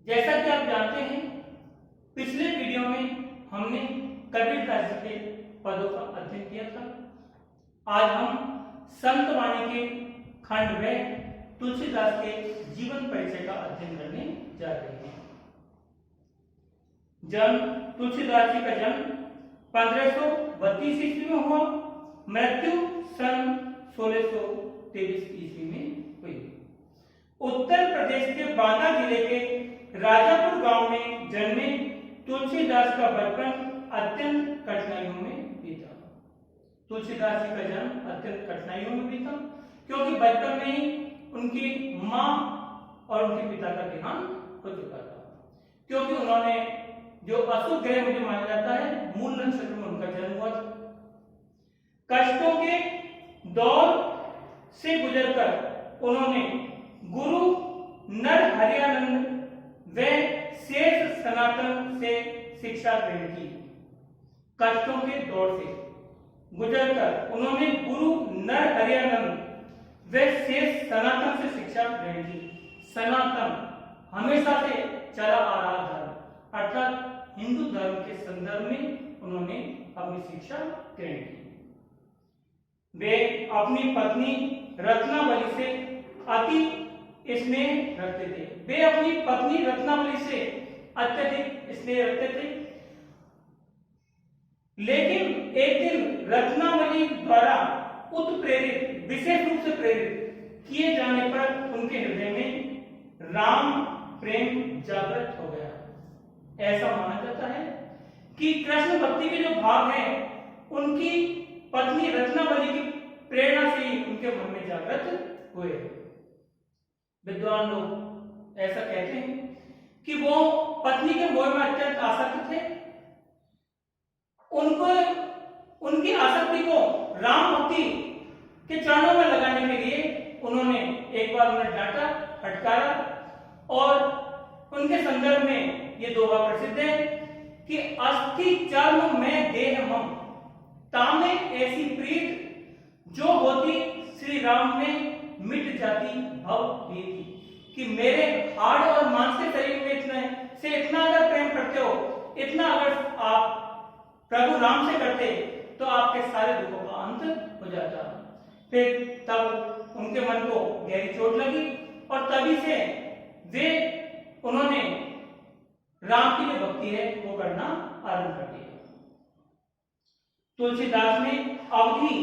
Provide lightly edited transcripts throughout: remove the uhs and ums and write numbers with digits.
जैसा कि आप जानते हैं, पिछले वीडियो में हमने कबीरदास जी के पदों का अध्ययन किया था। आज हम संत वाणी के खंड में तुलसीदास के जीवन परिचय का अध्ययन करने जा रहे हैं। जन्म तुलसीदास जी का जन्म 1532 ईस्वी में हुआ, मृत्यु सन 1623 ईस्वी में हुई। उत्तर प्रदेश के बांदा जिले के राजापुर गांव में जन्मे तुलसीदास का बचपन अत्यंत कठिनाइयों में बीता। तुलसीदास जी का जन्म अत्यंत कठिनाइयों में बीता क्योंकि बचपन में ही उनकी मां और उनके पिता का देहांत हो चुका था। क्योंकि उन्होंने जो अशुभ ग्रह मुझे माना जाता है, मूल नक्षत्र में उनका जन्म हुआ था। कष्टों के दौर से गुजरकर उन्होंने गुरु नरहरियानंद व शेष सनातन से शिक्षा ग्रहण की। कष्टों के दौर से गुजरकर उन्होंने गुरु नरहरियानंद व शेष सनातन से शिक्षा ग्रहण की। सनातन हमेशा से चला आ रहा धर्म अर्थात हिंदू धर्म के संदर्भ में उन्होंने अपनी शिक्षा ग्रहण की। वे अपनी पत्नी रत्नावली से अति स्नेह रखते थे। वे अपनी पत्नी रत्नावली से अत्यधिक स्नेह रखते थे। लेकिन एक दिन रत्नावली द्वारा उत्प्रेरित, विशेष रूप से प्रेरित किए जाने पर उनके हृदय में राम प्रेम जागृत हो गया। ऐसा माना जाता है कि कृष्ण भक्ति के जो भाव हैं उनकी पत्नी रत्नावली की प्रेरणा से ही उनके मन में जागृत हुए। विद्वान लोग ऐसा कहते हैं कि वो पत्नी के मोह में अत्यंत आसक्त थे। उनको उनकी आसक्ति को राम भक्ति के चरणों में लगाने के लिए उन्होंने एक बार उन्हें डांटा, फटकारा और उनके संदर्भ में ये दोहा प्रसिद्ध है कि अस्थि चर्म में देह हम, तामे ऐसी प्रीत जो होती श्री राम में मिट जाती भव भीति। कि मेरे हाड़ और मांस के शरीर में इतना अगर प्रेम करते हो, इतना अगर आप प्रभु राम से करते तो आपके सारे दुखों का अंत हो जाता। फिर तब उनके मन को गहरी चोट लगी और तभी से वे उन्होंने राम की जो भक्ति है वो करना आरंभ कर दिया। तुलसीदास ने अवधी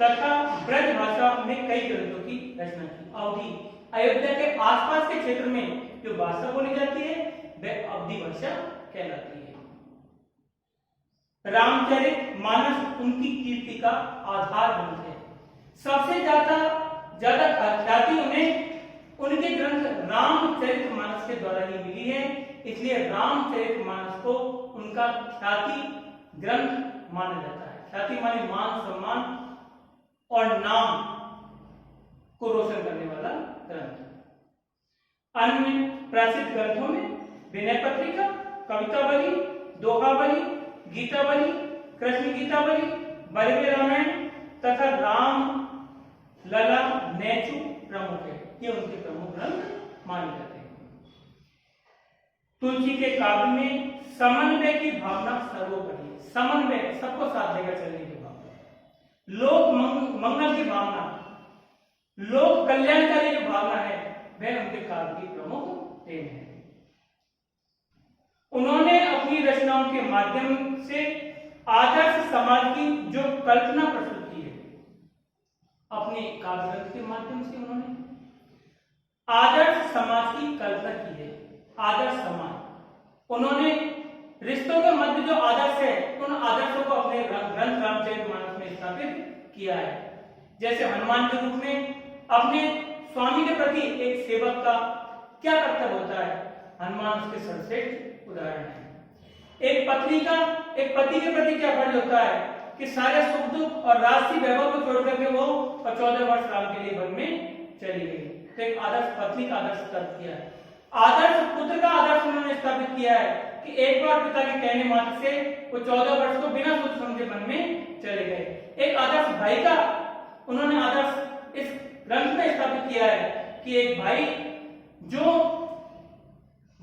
तथा ब्रज भाषा में कई ग्रंथों की रचना की। अवधी अयोध्या के आसपास के क्षेत्र में जो भाषा बोली जाती है वह अवधी भाषा कहलाती है। रामचरित मानस उनकी कीर्ति का आधार ग्रंथ है। सबसे ज्यादा ख्याति उन्हें उनके ग्रंथ रामचरित मानस के द्वारा ही मिली है। इसलिए रामचरित मानस को उनका ख्याति ग्रंथ माना जाता है। ख्याति माने मान, सम्मान और नाम को रोशन करने वाला ग्रंथ। अन्य प्रसिद्ध ग्रंथों में विनय पत्रिका, कवितावली, दोहावली, गीतावली, कृष्ण गीतावली, बलवीर रामायण तथा राम लला नेचु प्रमुख है। ये उनके प्रमुख ग्रंथ माने जाते हैं। तुलसी के काव्य में समन्वय की भावना सर्वोपरि है। समन्वय, सबको साथ लेकर चलने की भावना, लोक मंगल की भावना, लोक कल्याणकारी जो भावना है वह उनके काव्य की प्रमुख देन है। उन्होंने अपनी रचनाओं के माध्यम से आदर्श समाज की जो कल्पना प्रस्तुत की है, अपने काव्य ग्रंथ के माध्यम से उन्होंने आदर्श समाज की कल्पना की है। आदर्श समाज, उन्होंने रिश्तों के मध्य जो आदर्श है उन आदर्शों को अपने ग्रंथ रामचरितमानस में स्थापित किया है। जैसे हनुमान के रूप में अपने स्वामी के प्रति एक सेवक का क्या कर्तव्य होता है, हनुमान उसके सर्वश्रेष्ठ उदाहरण है। एक पति के प्रति क्या फर्ज होता है कि सारे सुख दुख और राष्ट्रीय वैभव को छोड़ करके वो 14 वर्ष राम के लिए वन में चली गई। तो एक आदर्श पत्नी का आदर्श स्थापित किया है। आदर्श पुत्र का आदर्श उन्होंने स्थापित किया है कि एक बार पिता के कहने मात्र से वो 14 वर्ष को बिना सोच समझे वन में चले गए। एक आदर्श भाई का उन्होंने आदर्श इस ग्रंथ में स्थापित किया है कि एक भाई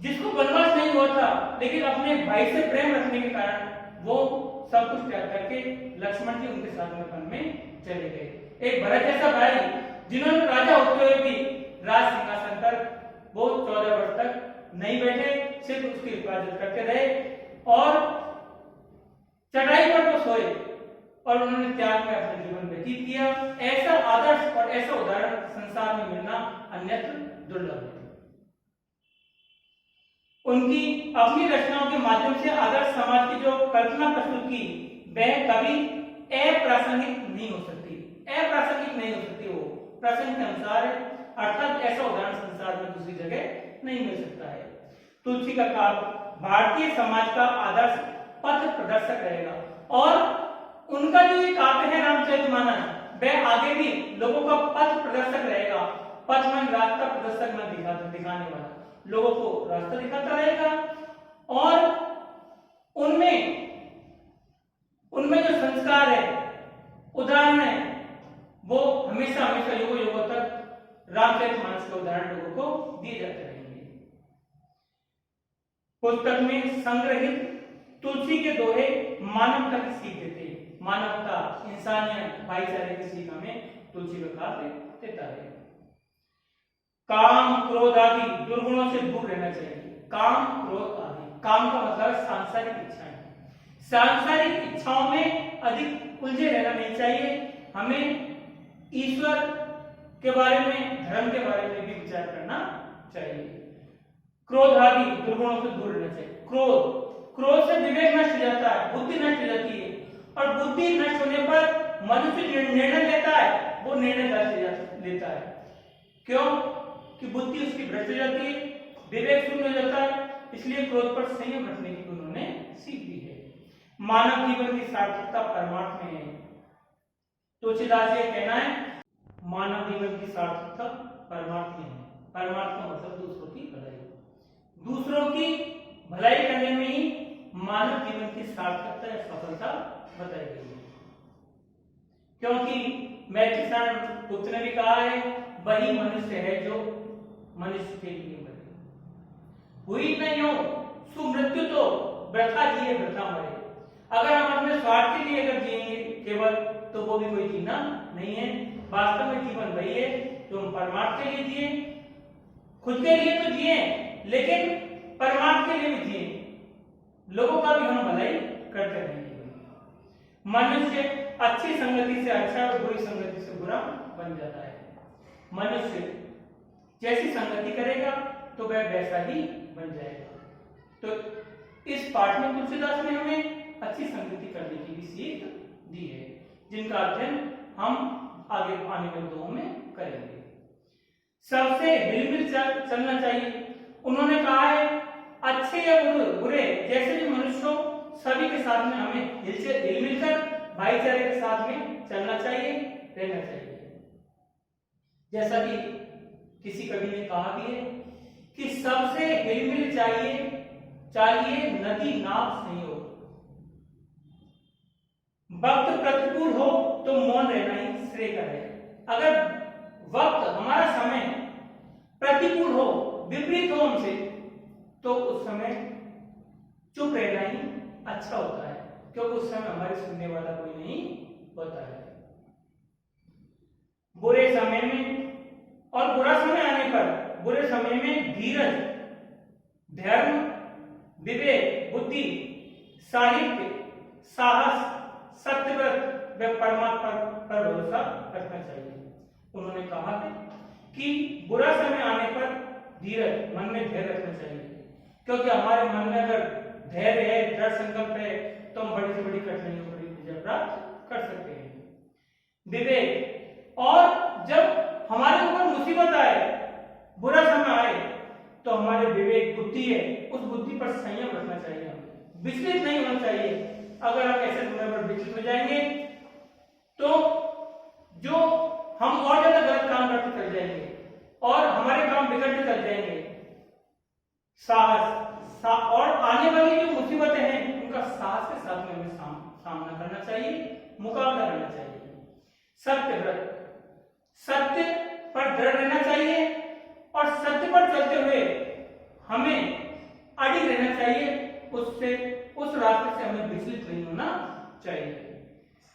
जिसको वनवास नहीं हुआ था, लेकिन अपने भाई से प्रेम रखने के कारण वो सब कुछ त्याग करके लक्ष्मण जी उनके साथ में वन में चले गए। एक भरत जैसा भाई जिन्होंने राजा होते हुए भी राज सिंहासन पर वो 14 वर्ष तक नहीं बैठे, सिर्फ उसकी हिफाजत करते रहे और चटाई पर वो सोए और उन्होंने त्याग में अपना जीवन व्यतीत किया। ऐसा आदर्श और ऐसा उदाहरण संसार में मिलना अन्यत्र दुर्लभ है। उनकी अपनी रचनाओं के माध्यम से आदर्श समाज की जो कल्पना प्रस्तुत की वह कभी अप्रासंगिक नहीं हो सकती, अप्रासंगिक नहीं हो सकती, वो प्रसंग के अनुसार है, अर्थात ऐसा उदाहरण संसार में दूसरी जगह नहीं मिल सकता है। तुलसी का काव्य भारतीय समाज का आदर्श पथ प्रदर्शक रहेगा और उनका जो ये काव्य है रामचरितमानस वह आगे भी लोगों का पथ प्रदर्शक रहेगा। पथ में रास्ता प्रदर्शक में दिखाने वाला, लोगों को रास्ता दिखाता रहेगा और उनमें जो संस्कार है, उदाहरण है, वो हमेशा हमेशा युगों युगों तक रामचरितमानस के उदाहरण लोगों को दिए जाते रहेंगे। पुस्तक में संग्रहित तुलसी के दोहे मानवता की सीख देते हैं। मानवता, इंसानियत, भाईचारे की सीख हमें तुलसी का काव्य देता है। काम क्रोध आदि दुर्गुणों से दूर रहना चाहिए। काम क्रोध आदि, काम का मतलब सांसारिक इच्छाएं, सांसारिक इच्छाओं में अधिक उलझे रहना नहीं चाहिए। हमें ईश्वर के बारे में, धर्म के बारे में भी विचार करना चाहिए। क्रोध आदि दुर्गुणों से दूर रहना चाहिए। क्रोध से विवेक नष्ट हो जाता है, बुद्धि नष्ट हो जाती है और बुद्धि नष्ट होने पर मनुष्य निर्णय लेता है, वो निर्णय गलत लेता है। क्यों? कि बुद्धि उसकी भ्रष्ट हो जाती है, विवेक शून्य हो जाता है। इसलिए क्रोध पर संयम रखने की उन्होंने सीख दी है। मानव जीवन की सार्थकता परमार्थ में है। तुलसीदास ये कहना है, मानव जीवन की सार्थकता परमार्थ में है। परमार्थ का मतलब दूसरों की भलाई, दूसरों की भलाई करने में ही मानव जीवन की सार्थकता या सफलता बताई गई है। क्योंकि मैथिली पुत्र ने भी कहा है, वही मनुष्य है जो मनुष्य के लिए मरे, हुई नहीं हो सुमृत्यु तो वृथा जिए वृथा मरे। अगर हम अपने स्वार्थ के लिए अगर जिएंगे केवल, तो वो भी कोई जीना नहीं है। वास्तव में जीवन वही है जो हम परमार्थ के लिए जिए, खुद के लिए तो जिए लेकिन परमार्थ के लिए भी जिए, लोगों का भी हम भलाई करते रहेंगे। मनुष्य अच्छी संगति से अच्छा और बुरी संगति से बुरा बन जाता है। मनुष्य जैसी संगति करेगा तो वह वैसा ही बन जाएगा। तो इस पाठ में तुलसीदास ने हमें अच्छी संगति करने की भी सीख दी है, जिनका अध्ययन हम आगे आने वाले दो में करेंगे। सबसे हिलमिल चलना चाहिए। उन्होंने कहा है, अच्छे या बुरे जैसे भी मनुष्य हो, सभी के साथ में हमें हिलमिल कर भाईचारे के साथ में चलना चाहिए, रहना चाहिए। जैसा कि किसी कवि ने कहा भी है कि सबसे हिलमिल चाहिए नदी नाव संयोग। वक्त प्रतिकूल हो तो मौन रहना ही श्रेय का है। अगर वक्त, हमारा समय प्रतिकूल हो, विपरीत हो हमसे, तो उस समय चुप रहना ही अच्छा होता है, क्योंकि उस समय हमारे सुनने वाला कोई नहीं होता है। बुरे समय में और बुरा समय आने पर, बुरे समय में धीरज, धर्म, विवेक, बुद्धि, साहित्य, साहस, सत्यव्रत व परमात्मा पर भरोसा रखना चाहिए। उन्होंने कहा है कि बुरा समय आने पर धीरज, मन में धैर्य रखना चाहिए, क्योंकि हमारे मन में अगर धैर्य है, दृढ़ संकल्प है, तो हम बड़ी से बड़ी कठिनाइयों पर विजय प्राप्त कर सकते हैं। विवेक, और जब हमारे ऊपर मुसीबत आए, बुरा समय आए, तो हमारे विवेक, बुद्धि है, उस बुद्धि पर संयम रखना चाहिए, हमें विचलित नहीं होना चाहिए। अगर हम ऐसे समय पर विचलित हो जाएंगे तो जो हम और ज्यादा गलत काम करते चल जाएंगे और हमारे काम बिगड़ते चल जाएंगे। साहस और आने वाली जो मुसीबतें हैं उनका साहस के साथ में हमें सामना करना चाहिए, मुकाबला करना चाहिए। सत्यव्रत, सत्य पर दृढ़ रहना चाहिए और सत्य पर चलते हुए हमें अडिग रहना चाहिए, उससे उस रास्ते से हमें विचलित नहीं होना चाहिए।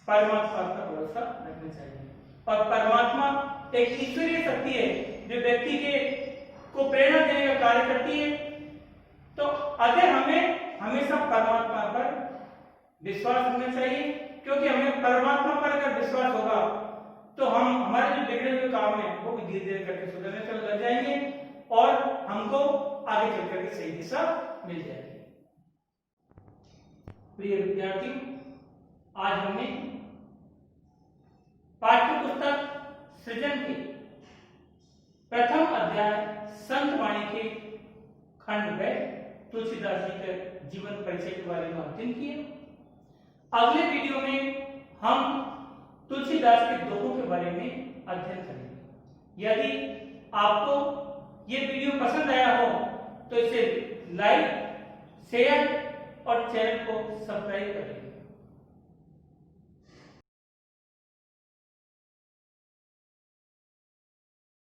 परमात्मा का भरोसा रखना चाहिए। और परमात्मा एक ईश्वरीय शक्ति है जो व्यक्ति के को प्रेरणा देने का कार्य करती है। तो अगर हमें हमेशा परमात्मा पर विश्वास रखना चाहिए, क्योंकि हमें परमात्मा पर अगर विश्वास होगा तो हम हमारे जो बिगड़े हुए काम है वो भी धीरे धीरे करके सुधरने चल लग जाएंगे और हमको आगे चल करके सही दिशा मिल जाएगी। प्रिय विद्यार्थियों, आज हमने पाठ्य पुस्तक सृजन के प्रथम अध्याय संत वाणी के खंड में तुलसीदास जी के जीवन परिचय के बारे में अध्ययन किया। अगले वीडियो में हम तुलसीदास के दोहों के बारे में अध्ययन करेंगे। यदि आपको ये वीडियो पसंद आया हो तो इसे लाइक, शेयर और चैनल को सब्सक्राइब करें।